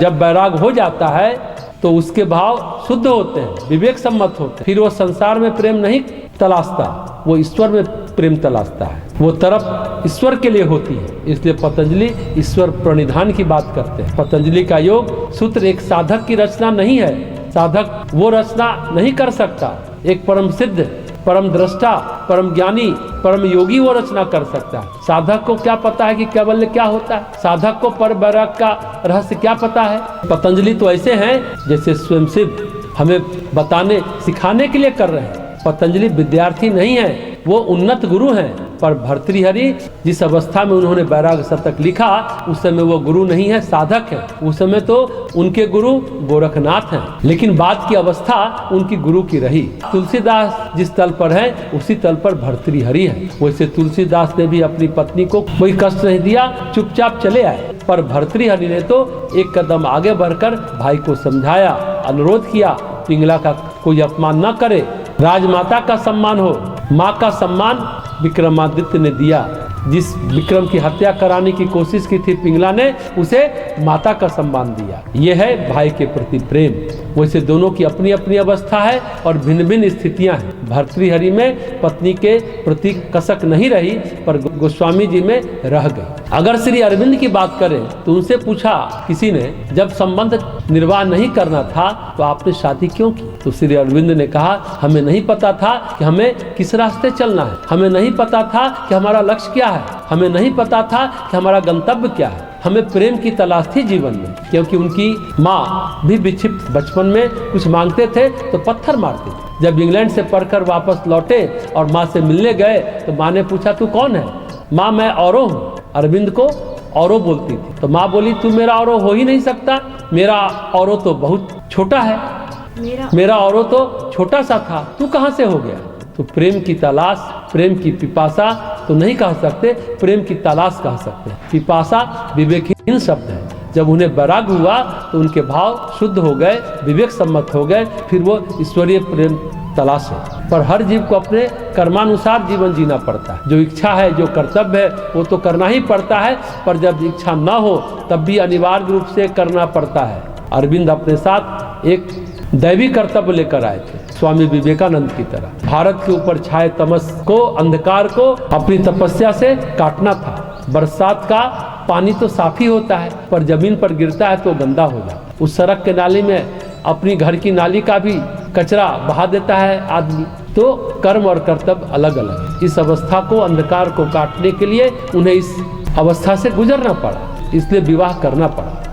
जब वैराग हो जाता है तो उसके भाव शुद्ध होते हैं, विवेक सम्मत होते हैं। फिर वो संसार में प्रेम नहीं तलाशता, वो ईश्वर में प्रेम तलाशता है। वो तरफ ईश्वर के लिए होती है। इसलिए पतंजलि ईश्वर प्रणिधान की बात करते हैं। पतंजलि का योग सूत्र एक साधक की रचना नहीं है। साधक वो रचना नहीं कर सकता। एक परम सिद्ध, परम दृष्टा, परम ज्ञानी, परम योगी वो रचना कर सकता है। साधक को क्या पता है कि कैवल्य क्या होता है? साधक को पर वैराग का रहस्य क्या पता है? पतंजलि तो ऐसे हैं जैसे स्वयं शिव हमें बताने सिखाने के लिए कर रहे हैं। पतंजलि विद्यार्थी नहीं है, वो उन्नत गुरु हैं। पर भर्तृहरि जिस अवस्था में उन्होंने वैराग शतक लिखा उस समय वो गुरु नहीं है, साधक है। उस समय तो उनके गुरु गोरखनाथ हैं, लेकिन बाद की अवस्था उनकी गुरु की रही। तुलसीदास जिस तल पर है उसी तल पर भर्तृहरि है। वैसे तुलसीदास ने भी अपनी पत्नी को कोई कष्ट नहीं दिया, चुपचाप चले आए। पर भर्तृहरि ने तो एक कदम आगे बढ़कर भाई को समझाया, अनुरोध किया, पिंगला का कोई अपमान न करे, राजमाता का सम्मान हो। माँ का सम्मान विक्रमादित्य ने दिया। जिस विक्रम की हत्या कराने की कोशिश की थी पिंगला ने, उसे माता का सम्मान दिया। यह है भाई के प्रति प्रेम। वैसे दोनों की अपनी अपनी अवस्था है और भिन्न भिन्न स्थितियां हैं। भर्तृहरि में पत्नी के प्रति कसक नहीं रही, पर गोस्वामी जी में रह गई। अगर श्री अरविंद की बात करें तो उनसे पूछा किसी ने, जब संबंध निर्वाह नहीं करना था तो आपने शादी क्यों की? तो श्री अरविंद ने कहा, हमें नहीं पता था कि हमें किस रास्ते चलना है, हमें नहीं पता था कि हमारा लक्ष्य क्या है, हमें नहीं पता था कि हमारा गंतव्य क्या है। हमें प्रेम की तलाश थी जीवन में। क्योंकि उनकी माँ भी विक्षिप्त, बचपन में कुछ मांगते थे तो पत्थर मारते थे। जब इंग्लैंड से पढ़कर वापस लौटे और माँ से मिलने गए तो माँ ने पूछा, तू कौन है? माँ, मैं औरो हूँ। अरविंद को औरो बोलती थी। तो माँ बोली, तू मेरा औरो हो ही नहीं सकता, मेरा औरो तो बहुत छोटा है, मेरा औरो तो छोटा सा था, तू कहाँ से हो गया? तो प्रेम की तलाश, प्रेम की पिपासा तो नहीं कह सकते, प्रेम की तलाश कह सकते हैं। पिपासा विवेकहीन शब्द है। जब उन्हें वैराग हुआ तो उनके भाव शुद्ध हो गए, विवेक सम्मत हो गए, फिर वो ईश्वरीय प्रेम तलाश है। पर हर जीव को अपने कर्मानुसार जीवन जीना पड़ता है। जो इच्छा है, जो कर्तव्य है, वो तो करना ही पड़ता है। पर जब इच्छा न हो तब भी अनिवार्य रूप से करना पड़ता है। अरविंद अपने साथ एक दैवी कर्तव्य लेकर आए थे, स्वामी विवेकानंद की तरह। भारत के ऊपर छाए तमस को, अंधकार को अपनी तपस्या से काटना था। बरसात का पानी तो साफ ही होता है, पर जमीन पर गिरता है तो गंदा हो जाता है। उस सड़क के नाली में अपनी घर की नाली का भी कचरा बहा देता है आदमी। तो कर्म और कर्तव्य अलग अलग है। इस अवस्था को, अंधकार को काटने के लिए उन्हें इस अवस्था से गुजरना पड़ा, इसलिए विवाह करना पड़ा।